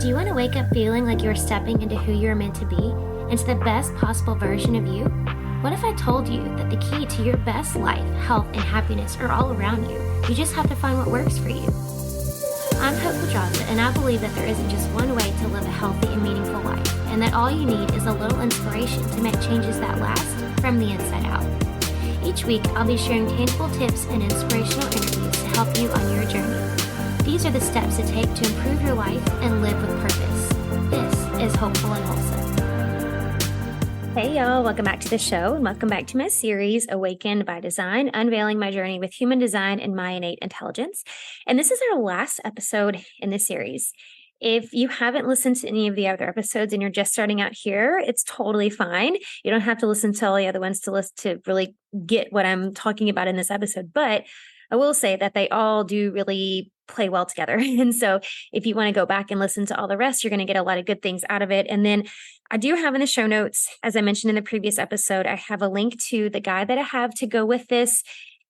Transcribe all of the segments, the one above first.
Do you want to wake up feeling like you're stepping into who you're meant to be, into the best possible version of you? What if I told you that the key to your best life, health, and happiness are all around you? You just have to find what works for you. I'm Hope Pedraza, and I believe that there isn't just one way to live a healthy and meaningful life, and that all you need is a little inspiration to make changes that last from the inside out. Each week, I'll be sharing tangible tips and inspirational interviews to help you on your journey. These are the steps to take to improve your life and live with purpose. This is Hopeful and Wholesome. Hey y'all, welcome back to the show and welcome back to my series, Awakened by Design, Unveiling My Journey with Human Design and My Innate Intelligence. And this is our last episode in this series. If you haven't listened to any of the other episodes and you're just starting out here, it's totally fine. You don't have to listen to all the other ones to really get what I'm talking about in this episode. But I will say that they all do really play well together. And so if you want to go back and listen to all the rest, you're going to get a lot of good things out of it. And then I do have in the show notes, as I mentioned in the previous episode, I have a link to the guide that I have to go with this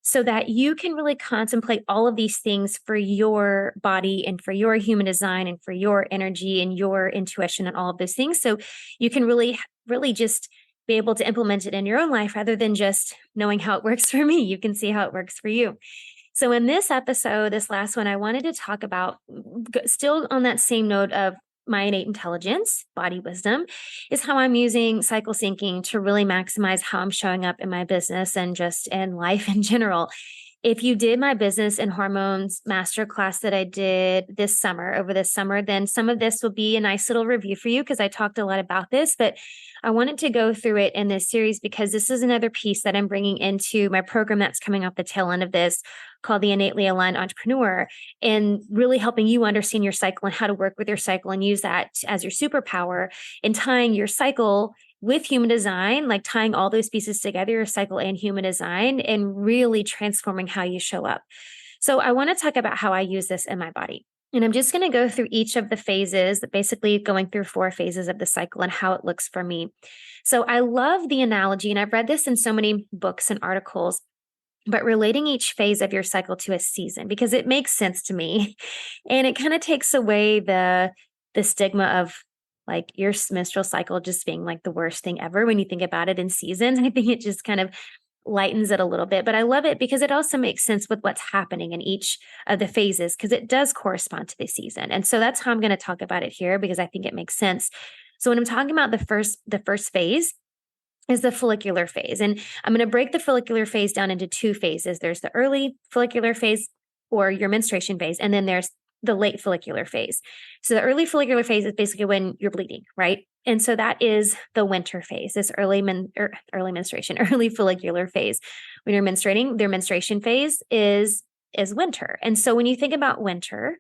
so that you can really contemplate all of these things for your body and for your human design and for your energy and your intuition and all of those things. So you can really just be able to implement it in your own life rather than just knowing how it works for me. You can see how it works for you. So in this episode, this last one, I wanted to talk about, still on that same note of my innate intelligence, body wisdom, is how I'm using cycle syncing to really maximize how I'm showing up in my business and just in life in general. If you did my business and hormones masterclass that I did over this summer, then some of this will be a nice little review for you because I talked a lot about this, but I wanted to go through it in this series because this is another piece that I'm bringing into my program that's coming off the tail end of this called the Innately Aligned Entrepreneur, and really helping you understand your cycle and how to work with your cycle and use that as your superpower and tying your cycle with human design, like tying all those pieces together, your cycle and human design, and really transforming how you show up. So I want to talk about how I use this in my body. And I'm just going to go through each of the phases, basically going through 4 phases of the cycle and how it looks for me. So I love the analogy, and I've read this in so many books and articles, but relating each phase of your cycle to a season, because it makes sense to me. And it kind of takes away the stigma of like your menstrual cycle just being like the worst thing ever when you think about it in seasons. I think it just kind of lightens it a little bit, but I love it because it also makes sense with what's happening in each of the phases because it does correspond to the season. And so that's how I'm going to talk about it here because I think it makes sense. So when I'm talking about the first phase is the follicular phase. And I'm going to break the follicular phase down into 2 phases. There's the early follicular phase or your menstruation phase, and then there's the late follicular phase. So the early follicular phase is basically when you're bleeding, right? And so that is the winter phase, this early menstruation, early follicular phase. When you're menstruating, their menstruation phase is winter. And so when you think about winter,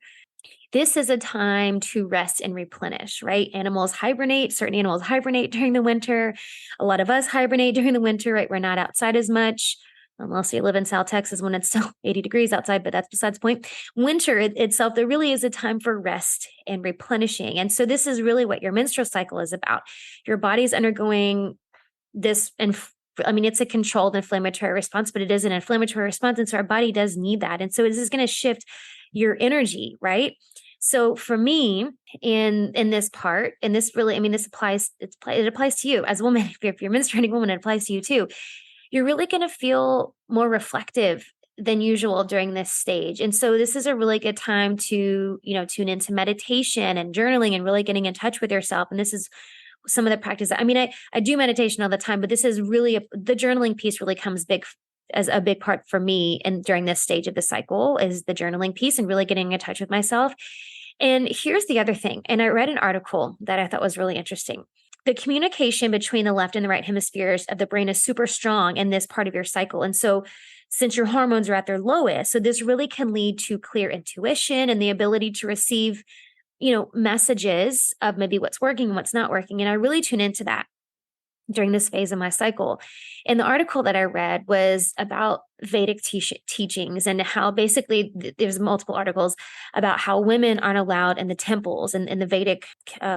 this is a time to rest and replenish, right? Animals hibernate. Certain animals hibernate during the winter. A lot of us hibernate during the winter, right? We're not outside as much. Unless you live in South Texas when it's still 80 degrees outside, but that's besides the point. Winter itself, there really is a time for rest and replenishing. And so this is really what your menstrual cycle is about. Your body's undergoing this, and it's a controlled inflammatory response, but it is an inflammatory response. And so our body does need that. And so this is going to shift your energy, right? So for me, in this part, and this really, this applies, it applies to you as a woman. If you're a menstruating woman, it applies to you too. You're really going to feel more reflective than usual during this stage. And so this is a really good time to, tune into meditation and journaling and really getting in touch with yourself. And this is some of the practice. I do meditation all the time, but this is really, the journaling piece really comes as a big part for me. And during this stage of the cycle is the journaling piece and really getting in touch with myself. And here's the other thing. And I read an article that I thought was really interesting. The communication between the left and the right hemispheres of the brain is super strong in this part of your cycle. And so since your hormones are at their lowest, so this really can lead to clear intuition and the ability to receive, messages of maybe what's working and what's not working. And I really tune into that during this phase of my cycle. And the article that I read was about Vedic teachings and how basically there's multiple articles about how women aren't allowed in the temples and in the Vedic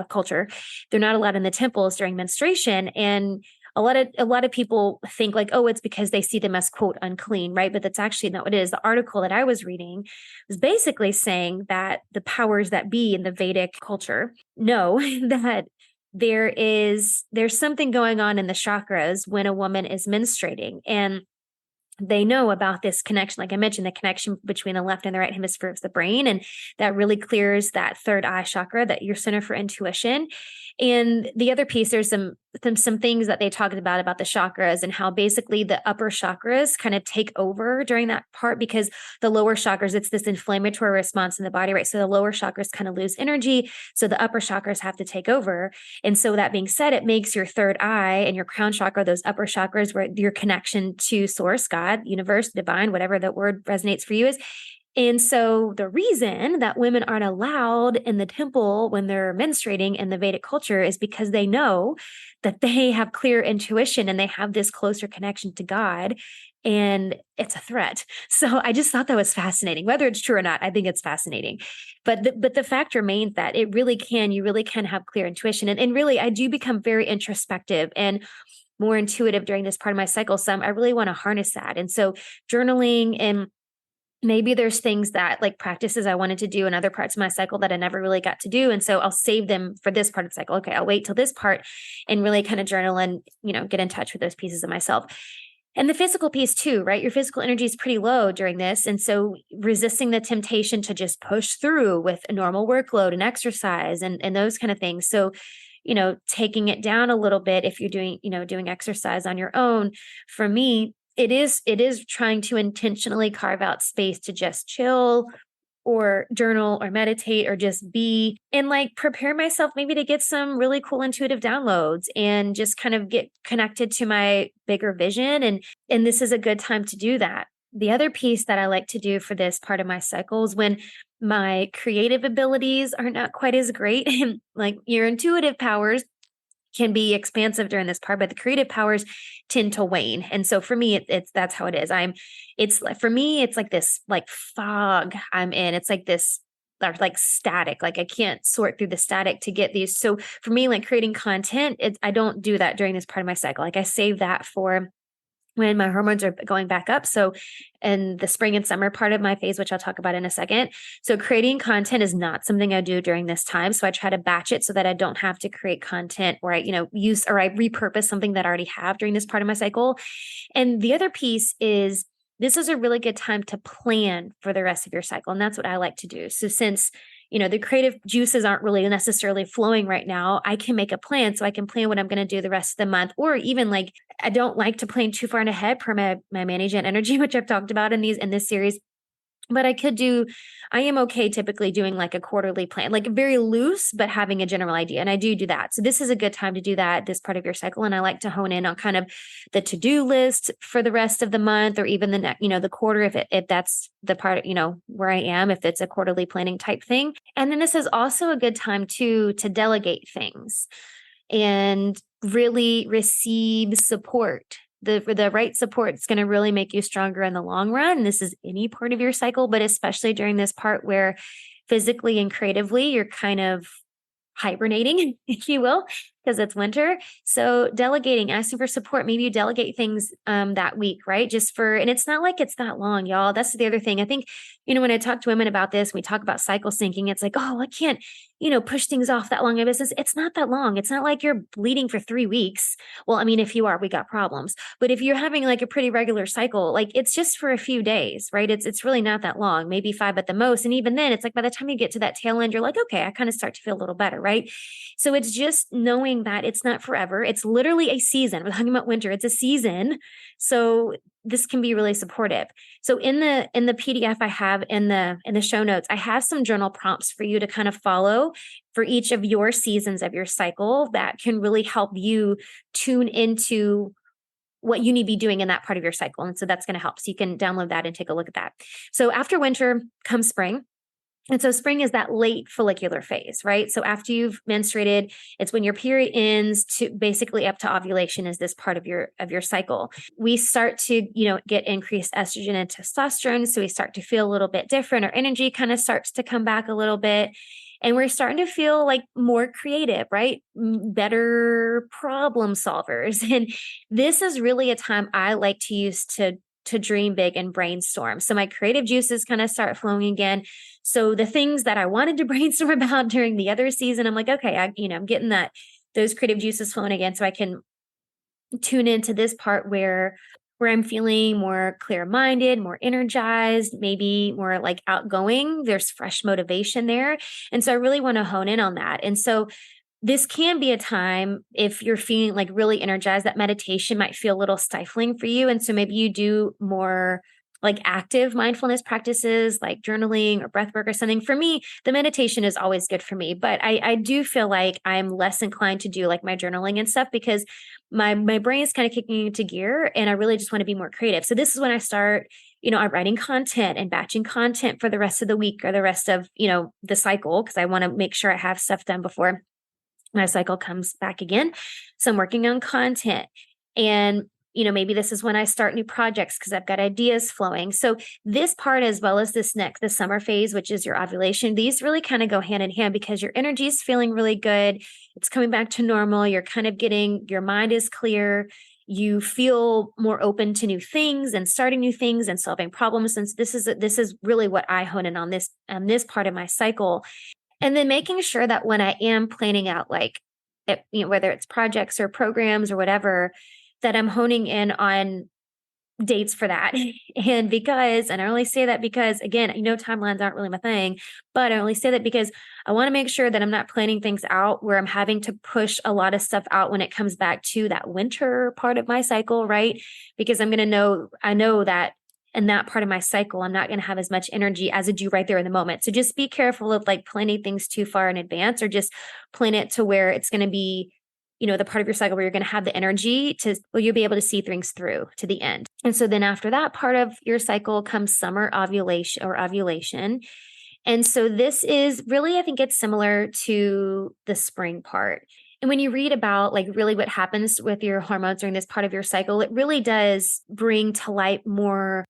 culture. They're not allowed in the temples during menstruation. And a lot of people think like, oh, it's because they see them as quote unclean, right? But that's actually not what it is. The article that I was reading was basically saying that the powers that be in the Vedic culture know that there's something going on in the chakras when a woman is menstruating. And they know about this connection. Like I mentioned, the connection between the left and the right hemisphere of the brain. And that really clears that third eye chakra, that your center for intuition. And the other piece, there's some things that they talked about the chakras and how basically the upper chakras kind of take over during that part, because the lower chakras, it's this inflammatory response in the body, right? So the lower chakras kind of lose energy. So the upper chakras have to take over. And so that being said, it makes your third eye and your crown chakra, those upper chakras, where your connection to source, God, universe, divine, whatever that word resonates for you is. And so the reason that women aren't allowed in the temple when they're menstruating in the Vedic culture is because they know that they have clear intuition and they have this closer connection to God, and it's a threat. So I just thought that was fascinating. Whether it's true or not, I think it's fascinating. But the fact remains that you really can have clear intuition. And really, I do become very introspective and more intuitive during this part of my cycle. So I really want to harness that. And so journaling, and maybe there's things that like practices I wanted to do in other parts of my cycle that I never really got to do. And so I'll save them for this part of the cycle. Okay, I'll wait till this part and really kind of journal and, get in touch with those pieces of myself. And the physical piece too, right? Your physical energy is pretty low during this. And so resisting the temptation to just push through with a normal workload and exercise and those kind of things. So, taking it down a little bit if you're doing exercise on your own. For me, it is trying to intentionally carve out space to just chill or journal or meditate or just be, and like prepare myself maybe to get some really cool intuitive downloads and just kind of get connected to my bigger vision. And this is a good time to do that. The other piece that I like to do for this part of my cycle is when my creative abilities are not quite as great. Like your intuitive powers can be expansive during this part, but the creative powers tend to wane. And so for me, that's how it is. For me, it's like this like fog I'm in. It's like this like static, like I can't sort through the static to get these. So for me, like creating content, I don't do that during this part of my cycle. Like I save that for when my hormones are going back up. So in the spring and summer part of my phase, which I'll talk about in a second. So creating content is not something I do during this time. So I try to batch it so that I don't have to create content or I repurpose something that I already have during this part of my cycle. And the other piece is this is a really good time to plan for the rest of your cycle. And that's what I like to do. So since the creative juices aren't really necessarily flowing right now, I can make a plan. So I can plan what I'm going to do the rest of the month, or even like, I don't like to plan too far in ahead per my management energy, which I've talked about in this series. But I am okay typically doing like a quarterly plan, like very loose, but having a general idea. And I do that. So this is a good time to do that, this part of your cycle. And I like to hone in on kind of the to-do list for the rest of the month, or even the next, the quarter, if that's the part, where I am, if it's a quarterly planning type thing. And then this is also a good time to delegate things and really receive support. The right support is going to really make you stronger in the long run. This is any part of your cycle, but especially during this part where physically and creatively you're kind of hibernating, if you will, because it's winter. So delegating, asking for support, maybe you delegate things that week, right? And it's not like it's that long, y'all. That's the other thing. I think, when I talk to women about this, we talk about cycle syncing. It's like, oh, I can't, push things off that long in business. It's not that long. It's not like you're bleeding for 3 weeks. Well, I mean, if you are, we got problems. But if you're having like a pretty regular cycle, like it's just for a few days, right? It's really not that long, maybe 5 at the most. And even then it's like by the time you get to that tail end, you're like, okay, I kind of start to feel a little better, right? So it's just knowing that it's not forever. It's literally a season. We're talking about winter. It's a season. So this can be really supportive. So in the PDF I have in the show notes, I have some journal prompts for you to kind of follow for each of your seasons of your cycle that can really help you tune into what you need to be doing in that part of your cycle. And so that's going to help. So you can download that and take a look at that. So after winter comes spring. And so spring is that late follicular phase, right? So after you've menstruated, it's when your period ends to basically up to ovulation is this part of your cycle. We start to, get increased estrogen and testosterone. So we start to feel a little bit different. Our energy kind of starts to come back a little bit. and we're starting to feel like more creative, right? Better problem solvers. And this is really a time I like to use to dream big and brainstorm. So my creative juices kind of start flowing again. So the things that I wanted to brainstorm about during the other season, I'm like, okay, I'm getting those creative juices flowing again, so I can tune into this part where I'm feeling more clear-minded, more energized, maybe more like outgoing. There's fresh motivation there. And so I really want to hone in on that. And so this can be a time, if you're feeling like really energized, that meditation might feel a little stifling for you. And so maybe you do more like active mindfulness practices like journaling or breath work or something. For me, the meditation is always good for me, but I do feel like I'm less inclined to do like my journaling and stuff because my brain is kind of kicking into gear and I really just want to be more creative. So this is when I start, I'm writing content and batching content for the rest of the week or the rest of, the cycle, because I want to make sure I have stuff done before my cycle comes back again. So I'm working on content, and maybe this is when I start new projects because I've got ideas flowing. So this part, as well as the summer phase, which is your ovulation, these really kind of go hand in hand because your energy is feeling really good. It's coming back to normal. You're kind of your mind is clear. You feel more open to new things and starting new things and solving problems. Since this is really what I hone in on this part of my cycle. And then making sure that when I am planning out, like, whether it's projects or programs or whatever, that I'm honing in on dates for that. And I only say that because, again, timelines aren't really my thing, but I only say that because I want to make sure that I'm not planning things out where I'm having to push a lot of stuff out when it comes back to that winter part of my cycle, right? Because I know that in that part of my cycle, I'm not going to have as much energy as I do right there in the moment. So just be careful of like planning things too far in advance, or just plan it to where it's going to be, the part of your cycle where you're going to have the energy you'll be able to see things through to the end. And so then after that part of your cycle comes summer ovulation. And so this is really, I think it's similar to the spring part. And when you read about like really what happens with your hormones during this part of your cycle, it really does bring to light more,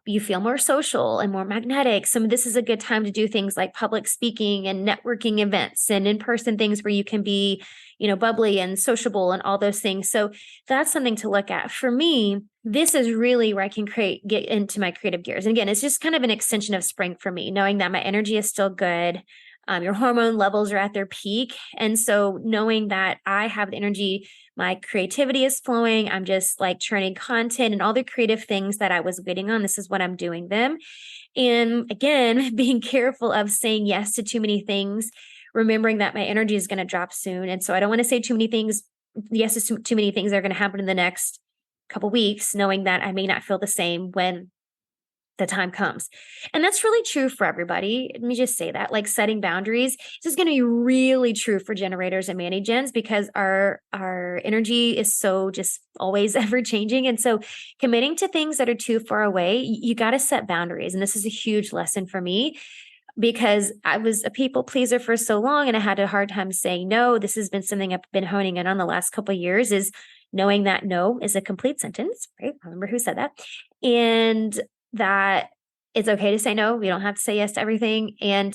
you feel more social and more magnetic. So this is a good time to do things like public speaking and networking events and in-person things where you can be, bubbly and sociable and all those things. So that's something to look at. For me, this is really where I can get into my creative gears. And again, it's just kind of an extension of spring for me, knowing that my energy is still good. Your hormone levels are at their peak. And so knowing that I have the energy, my creativity is flowing, I'm just like churning content and all the creative things that I was waiting on. This is what I'm doing them. And again, being careful of saying yes to too many things, remembering that my energy is going to drop soon. And so I don't want to say too many things, yes to too many things that are going to happen in the next couple weeks, knowing that I may not feel the same when the time comes. And that's really true for everybody. Let me just say that, like setting boundaries, this is going to be really true for generators and mani-gens because our energy is so just always ever changing. And so committing to things that are too far away, you got to set boundaries. And this is a huge lesson for me because I was a people pleaser for so long and I had a hard time saying no. This has been something I've been honing in on the last couple of years, is knowing that no is a complete sentence, right? I remember who said that. And that it's okay to say no. We don't have to say yes to everything. And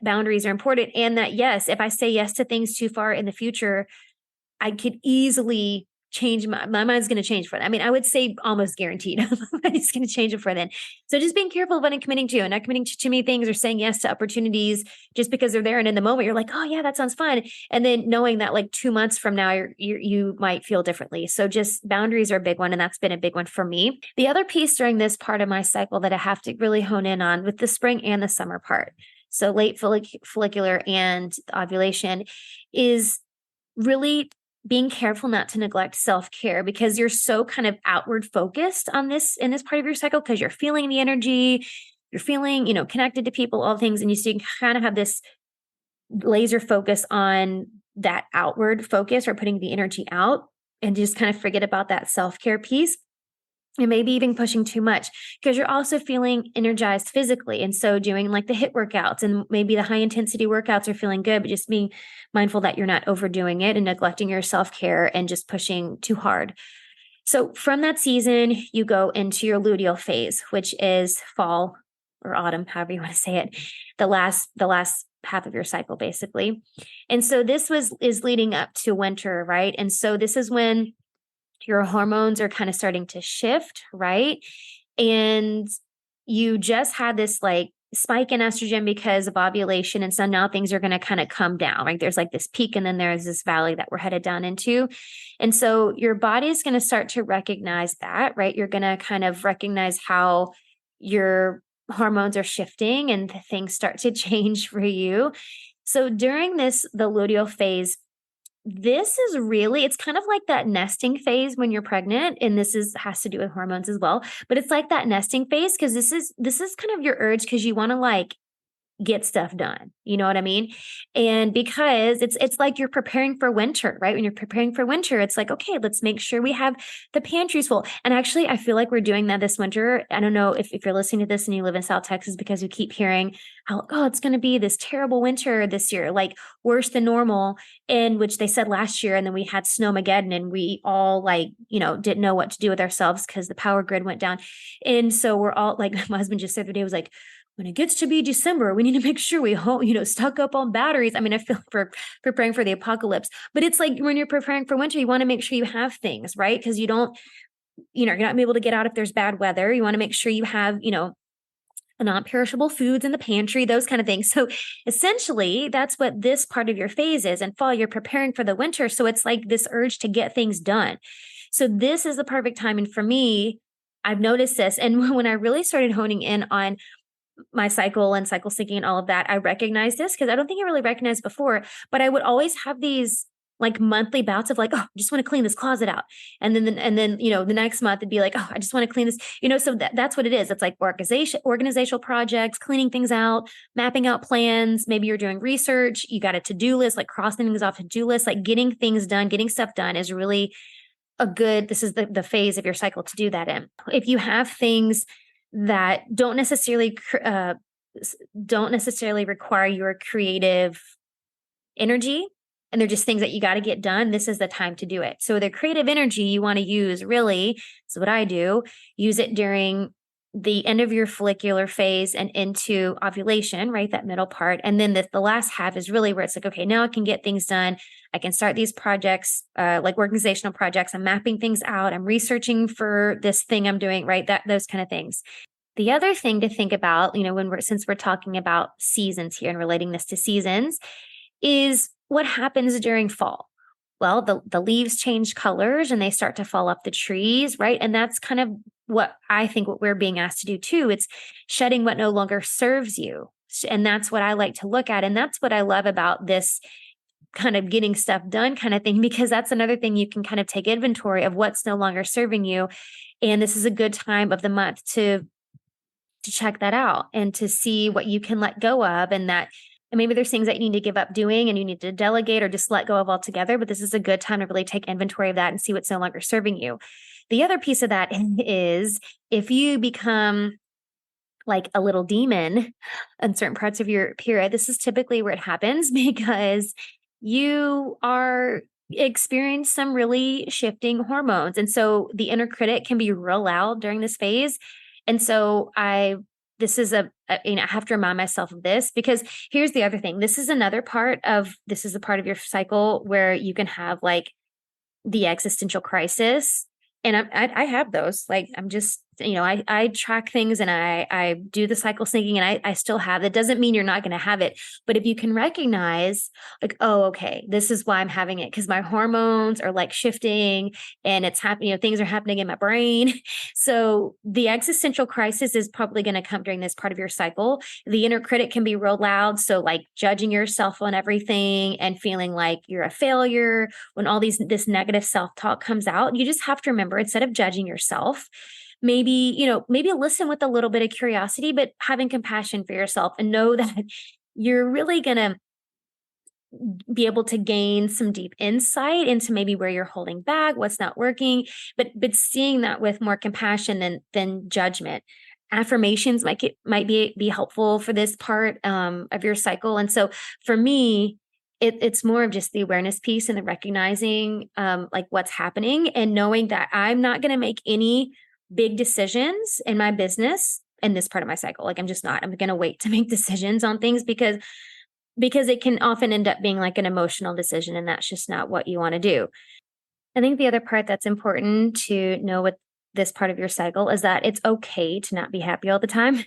boundaries are important. And that, yes, if I say yes to things too far in the future, I could easily change my mind's going to change for that. I mean, I would say almost guaranteed my mind's going to change it for then. So just being careful of what I'm committing to and not committing to too many things or saying yes to opportunities just because they're there. And in the moment you're like, oh yeah, that sounds fun. And then knowing that like 2 months from now, you might feel differently. So just boundaries are a big one. And that's been a big one for me. The other piece during this part of my cycle that I have to really hone in on with the spring and the summer part, so late follicular and ovulation, is really being careful not to neglect self-care, because you're so kind of outward focused on this in this part of your cycle because you're feeling the energy, you're feeling, connected to people, all things. And you kind of have this laser focus on that outward focus or putting the energy out and just kind of forget about that self-care piece. And maybe even pushing too much because you're also feeling energized physically. And so doing like the HIIT workouts and maybe the high intensity workouts are feeling good, but just being mindful that you're not overdoing it and neglecting your self-care and just pushing too hard. So from that season, you go into your luteal phase, which is fall or autumn, however you want to say it, the last half of your cycle, basically. And so is leading up to winter, right? And so this is when your hormones are kind of starting to shift, right? And you just had this like spike in estrogen because of ovulation. And so now things are going to kind of come down. Like there's like this peak and then there's this valley that we're headed down into. And so your body is going to start to recognize that, right? You're going to kind of recognize how your hormones are shifting and things start to change for you. So during the luteal phase, this is really, it's kind of like that nesting phase when you're pregnant, and has to do with hormones as well, but it's like that nesting phase because this is kind of your urge because you want to like get stuff done. You know what I mean? And because it's like you're preparing for winter, right? When you're preparing for winter, it's like, okay, let's make sure we have the pantries full. And actually, I feel like we're doing that this winter. I don't know if you're listening to this and you live in South Texas, because we keep hearing how, oh, it's going to be this terrible winter this year, like worse than normal, in which they said last year. And then we had Snowmageddon and we all like, didn't know what to do with ourselves because the power grid went down. And so we're all like, my husband just the other day was like, when it gets to be December, we need to make sure we stock up on batteries. I mean, I feel like we're preparing for the apocalypse, but it's like when you're preparing for winter, you want to make sure you have things, right? Because you're not going to be able to get out if there's bad weather. You want to make sure you have, non-perishable foods in the pantry, those kind of things. So essentially, that's what this part of your phase is. And fall, you're preparing for the winter. So it's like this urge to get things done. So this is the perfect time. And for me, I've noticed this. And when I really started honing in on my cycle and cycle syncing and all of that, I recognized this because I don't think I really recognized before, but I would always have these like monthly bouts of like, oh, I just want to clean this closet out. And then, the next month it'd be like, oh, I just want to clean this, so that's what it is. It's like organizational projects, cleaning things out, mapping out plans. Maybe you're doing research, you got a to-do list, like crossing things off to-do list, like getting things done, getting stuff done is really this is the phase of your cycle to do that in. If you have things that don't necessarily require your creative energy, and they're just things that you got to get done, this is the time to do it. So the creative energy you want to use, really, is what I do, use it during the end of your follicular phase and into ovulation, right? That middle part. And then the last half is really where it's like, okay, now I can get things done. I can start these projects, like organizational projects. I'm mapping things out. I'm researching for this thing I'm doing, right? Those kind of things. The other thing to think about, since we're talking about seasons here and relating this to seasons, is what happens during fall. Well, the leaves change colors and they start to fall off the trees, right? And that's kind of what I think what we're being asked to do too. It's shedding what no longer serves you. And that's what I like to look at. And that's what I love about this kind of getting stuff done kind of thing, because that's another thing you can kind of take inventory of what's no longer serving you. And this is a good time of the month to check that out and to see what you can let go of, and maybe there's things that you need to give up doing and you need to delegate or just let go of altogether. But this is a good time to really take inventory of that and see what's no longer serving you. The other piece of that is if you become like a little demon in certain parts of your period, this is typically where it happens because you are experiencing some really shifting hormones. And so the inner critic can be real loud during this phase. And so I have to remind myself of this, because here's the other thing. This is the part of your cycle where you can have like the existential crisis. And I have those, like, I'm just, I track things and I do the cycle syncing, and I still have, that doesn't mean you're not going to have it. But if you can recognize like, oh, okay, this is why I'm having it, because my hormones are like shifting and it's happening, things are happening in my brain. So the existential crisis is probably going to come during this part of your cycle. The inner critic can be real loud. So like judging yourself on everything and feeling like you're a failure when this negative self-talk comes out. You just have to remember, instead of judging yourself, maybe listen with a little bit of curiosity, but having compassion for yourself, and know that you're really going to be able to gain some deep insight into maybe where you're holding back, what's not working, but seeing that with more compassion than judgment. Affirmations might be helpful for this part of your cycle. And so for me, it's more of just the awareness piece and the recognizing like what's happening, and knowing that I'm not going to make any big decisions in my business in this part of my cycle. Like I'm just not. I'm going to wait to make decisions on things, because because it can often end up being like an emotional decision, and that's just not what you want to do. I think the other part that's important to know with this part of your cycle is that it's okay to not be happy all the time.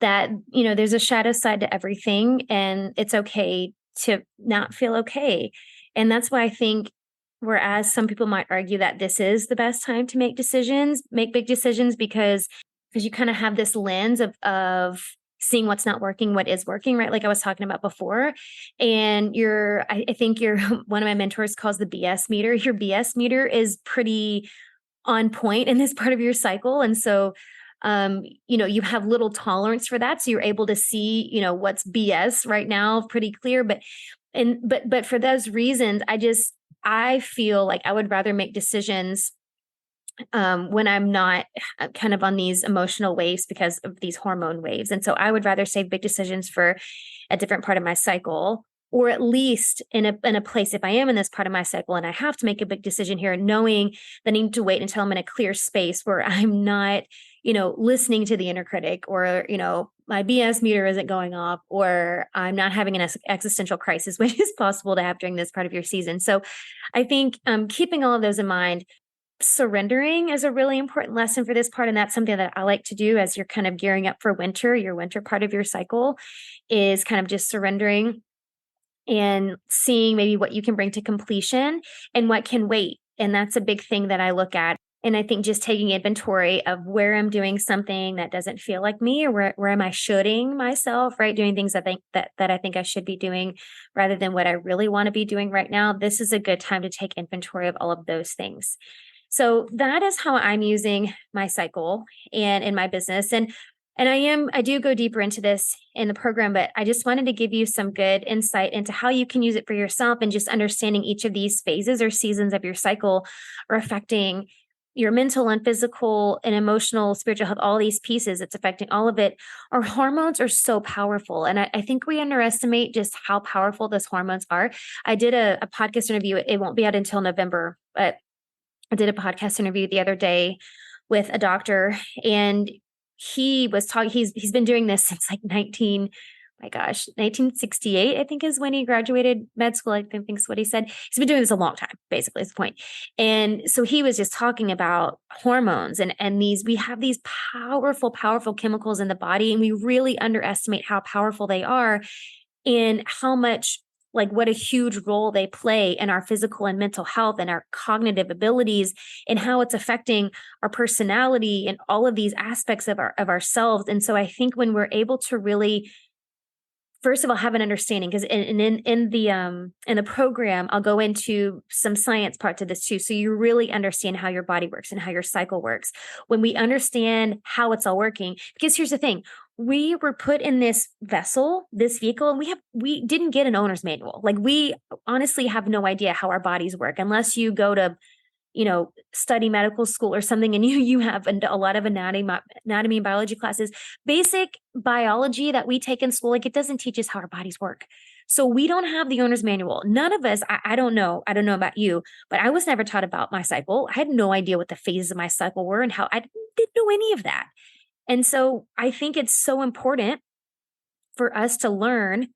That, there's a shadow side to everything, and it's okay to not feel okay. And that's why I think, whereas some people might argue that this is the best time to make big decisions, because you kind of have this lens of seeing what's not working, what is working, right? Like I was talking about before. And I think one of my mentors calls the BS meter. Your BS meter is pretty on point in this part of your cycle. And so, you have little tolerance for that. So you're able to see, what's BS right now pretty clear. But for those reasons, I feel like I would rather make decisions when I'm not kind of on these emotional waves because of these hormone waves. And so I would rather save big decisions for a different part of my cycle, or at least in a place, if I am in this part of my cycle and I have to make a big decision here, knowing that I need to wait until I'm in a clear space where I'm not, listening to the inner critic, or, my BS meter isn't going off, or I'm not having an existential crisis, which is possible to have during this part of your season. So I think keeping all of those in mind, surrendering is a really important lesson for this part. And that's something that I like to do as you're kind of gearing up for winter. Your winter part of your cycle is kind of just surrendering and seeing maybe what you can bring to completion and what can wait. And that's a big thing that I look at. And I think just taking inventory of where I'm doing something that doesn't feel like me, or where am I shoulding myself, right? Doing things that I think I should be doing rather than what I really want to be doing right now. This is a good time to take inventory of all of those things. So that is how I'm using my cycle and in my business. And I do go deeper into this in the program, but I just wanted to give you some good insight into how you can use it for yourself, and just understanding each of these phases or seasons of your cycle are affecting your mental and physical and emotional, spiritual health, all these pieces. It's affecting all of it. Our hormones are so powerful. And I think we underestimate just how powerful those hormones are. I did a podcast interview. It won't be out until November, but I did a podcast interview the other day with a doctor, and he was talking, he's been doing this since like 1968, I think is when he graduated med school. I think is what he said. He's been doing this a long time, basically is the point. And so he was just talking about hormones, and we have these powerful, powerful chemicals in the body, and we really underestimate how powerful they are, and how much, like, what a huge role they play in our physical and mental health and our cognitive abilities, and how it's affecting our personality and all of these aspects of ourselves. And so I think when we're able to really, first of all, have an understanding, because in the program, I'll go into some science parts of this too, so you really understand how your body works and how your cycle works. When we understand how it's all working, because here's the thing, we were put in this vessel, this vehicle, and we didn't get an owner's manual. Like, we honestly have no idea how our bodies work unless you go to, study medical school or something, and you have a lot of anatomy and biology classes. Basic biology that we take in school, like, it doesn't teach us how our bodies work. So we don't have the owner's manual. None of us, I don't know about you, but I was never taught about my cycle. I had no idea what the phases of my cycle were and how. I didn't know any of that. And so I think it's so important for us to learn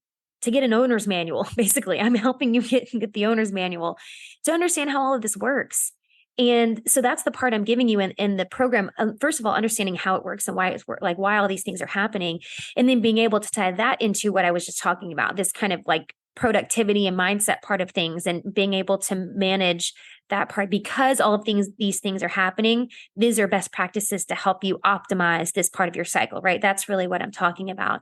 to get an owner's manual. Basically, I'm helping you get the owner's manual to understand how all of this works. And so that's the part I'm giving you in the program. First of all, understanding how it works and why why all these things are happening. And then being able to tie that into what I was just talking about, this kind of like productivity and mindset part of things, and being able to manage that part, because all of these things are happening. These are best practices to help you optimize this part of your cycle, right? That's really what I'm talking about.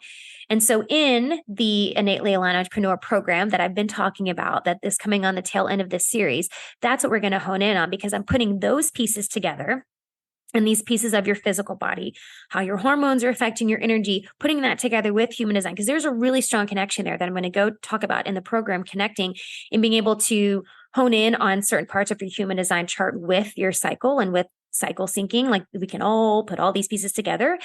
And so in the Innately Aligned Entrepreneur program that I've been talking about, that is coming on the tail end of this series, that's what we're going to hone in on, because I'm putting those pieces together, and these pieces of your physical body, how your hormones are affecting your energy, putting that together with human design, because there's a really strong connection there that I'm going to go talk about in the program, connecting and being able to hone in on certain parts of your human design chart with your cycle and with cycle syncing. Like, we can all put all these pieces together,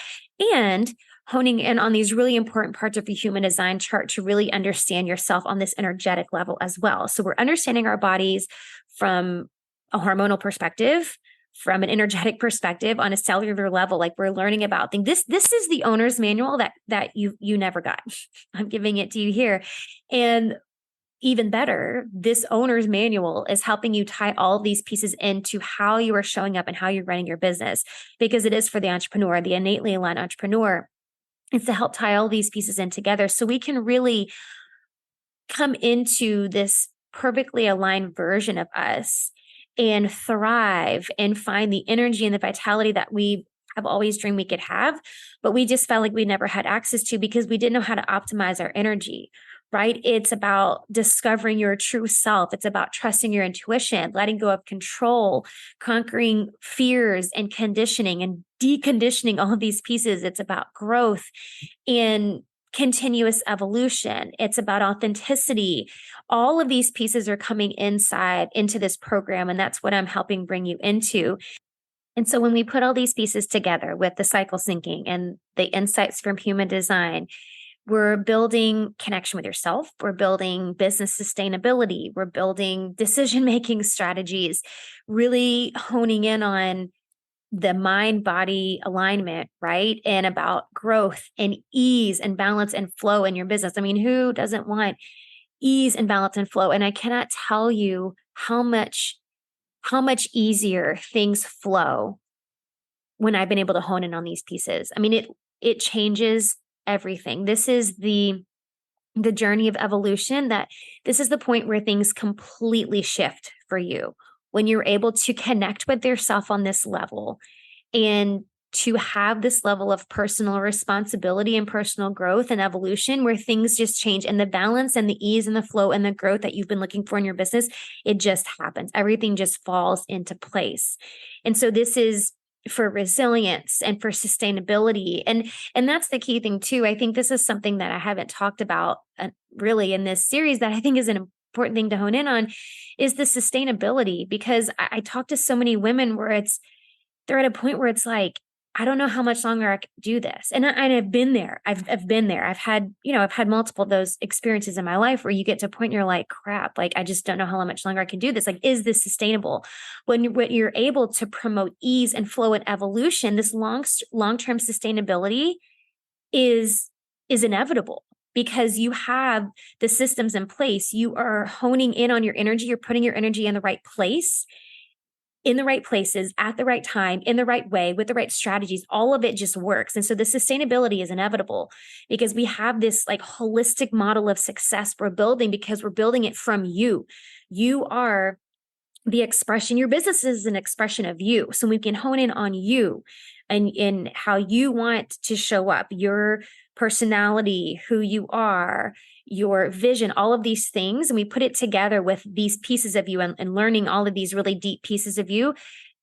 and honing in on these really important parts of your human design chart to really understand yourself on this energetic level as well. So we're understanding our bodies from a hormonal perspective, from an energetic perspective on a cellular level. Like we're learning about things. This is the owner's manual that you never got. I'm giving it to you here. And even better, this owner's manual is helping you tie all of these pieces into how you are showing up and how you're running your business, because it is for the entrepreneur, the innately aligned entrepreneur. It's to help tie all these pieces in together so we can really come into this perfectly aligned version of us and thrive and find the energy and the vitality that we have always dreamed we could have, but we just felt like we never had access to because we didn't know how to optimize our energy, right? It's about discovering your true self. It's about trusting your intuition, letting go of control, conquering fears and conditioning and deconditioning all of these pieces. It's about growth and continuous evolution. It's about authenticity. All of these pieces are coming inside into this program, and that's what I'm helping bring you into. And so when we put all these pieces together with the cycle syncing and the insights from human design, we're building connection with yourself. We're building business sustainability. We're building decision-making strategies, really honing in on the mind-body alignment, right? And about growth and ease and balance and flow in your business. I mean, who doesn't want ease and balance and flow? And I cannot tell you how much easier things flow when I've been able to hone in on these pieces. I mean, it changes everything. This is the journey of evolution, that this is the point where things completely shift for you when you're able to connect with yourself on this level and to have this level of personal responsibility and personal growth and evolution where things just change, and the balance and the ease and the flow and the growth that you've been looking for in your business, it just happens. Everything just falls into place. And so this is for resilience and for sustainability. And that's the key thing too. I think this is something that I haven't talked about really in this series that I think is an important thing to hone in on, is the sustainability, because I talk to so many women where they're at a point where it's like, I don't know how much longer I can do this. And I've been there. I've been there. I've had multiple of those experiences in my life where you get to a point and you're like, crap, like, I just don't know how much longer I can do this. Like, is this sustainable? When you're able to promote ease and flow and evolution, this long-term sustainability is inevitable, because you have the systems in place. You are honing in on your energy. You're putting your energy in the right place, in the right places, at the right time, in the right way, with the right strategies. All of it just works. And so the sustainability is inevitable because we have this like holistic model of success we're building, because we're building it from you. You are the expression. Your business is an expression of you. So we can hone in on you and in how you want to show up, your personality, who you are, your vision, all of these things. And we put it together with these pieces of you and learning all of these really deep pieces of you.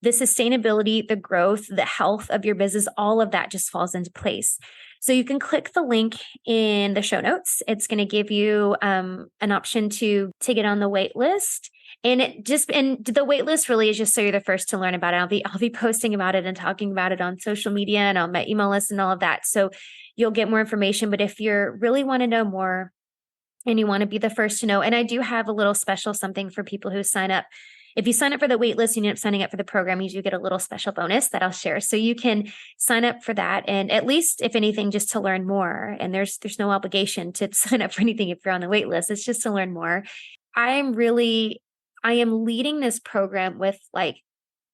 The sustainability, the growth, the health of your business, all of that just falls into place. So you can click the link in the show notes. It's going to give you an option to get on the wait list. And the wait list really is just so you're the first to learn about it. I'll be posting about it and talking about it on social media and on my email list and all of that. So you'll get more information. But if you really want to know more and you want to be the first to know, and I do have a little special something for people who sign up. If you sign up for the wait list, you end up signing up for the program, you do get a little special bonus that I'll share. So you can sign up for that. And at least, if anything, just to learn more. And there's no obligation to sign up for anything if you're on the wait list. It's just to learn more. I am leading this program with like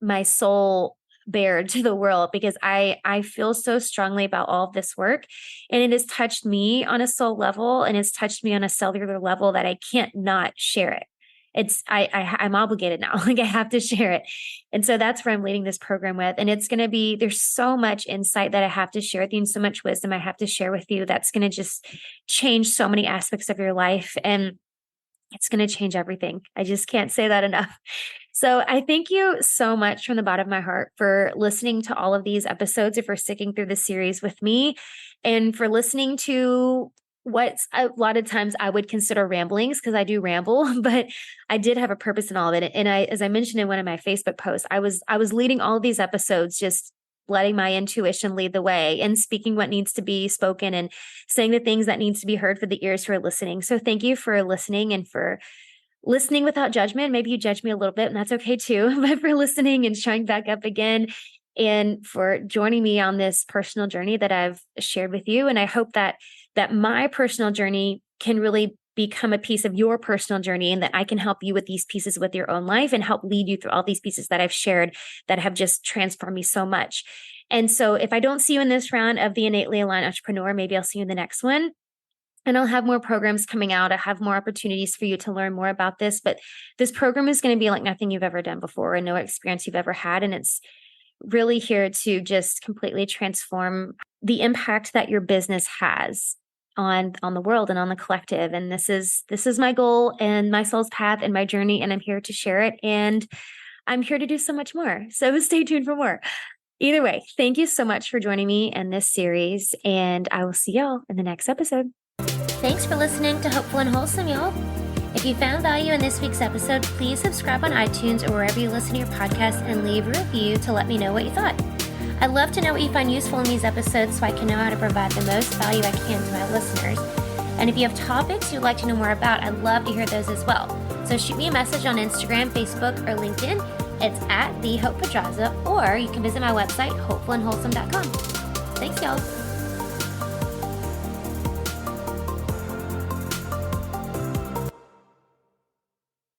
my soul bared to the world, because I feel so strongly about all of this work, and it has touched me on a soul level, and it's touched me on a cellular level that I can't not share it. I'm obligated now. Like, I have to share it. And so that's where I'm leading this program with. And it's going to be, there's so much insight that I have to share with you and so much wisdom I have to share with you. That's going to just change so many aspects of your life. And it's going to change everything. I just can't say that enough. So I thank you so much from the bottom of my heart for listening to all of these episodes, and for sticking through the series with me, and for listening to what a lot of times I would consider ramblings, because I do ramble, but I did have a purpose in all of it. And as I mentioned in one of my Facebook posts, I was leading all of these episodes, just letting my intuition lead the way and speaking what needs to be spoken and saying the things that needs to be heard for the ears who are listening. So thank you for listening and for listening without judgment. Maybe you judge me a little bit, and that's okay too, but for listening and showing back up again, and for joining me on this personal journey that I've shared with you. And I hope that my personal journey can really become a piece of your personal journey, and that I can help you with these pieces with your own life and help lead you through all these pieces that I've shared that have just transformed me so much. And so if I don't see you in this round of the Innately Aligned Entrepreneur, maybe I'll see you in the next one. And I'll have more programs coming out. I have more opportunities for you to learn more about this. But this program is going to be like nothing you've ever done before and no experience you've ever had. And it's really here to just completely transform the impact that your business has on the world and on the collective. And this is my goal and my soul's path and my journey. And I'm here to share it. And I'm here to do so much more. So stay tuned for more. Either way, thank you so much for joining me in this series. And I will see y'all in the next episode. Thanks for listening to Hopeful and Wholesome, y'all. If you found value in this week's episode, please subscribe on iTunes or wherever you listen to your podcast and leave a review to let me know what you thought. I'd love to know what you find useful in these episodes so I can know how to provide the most value I can to my listeners. And if you have topics you'd like to know more about, I'd love to hear those as well. So shoot me a message on Instagram, Facebook, or LinkedIn. It's @TheHopePedraza, or you can visit my website, hopefulandwholesome.com. Thanks, y'all.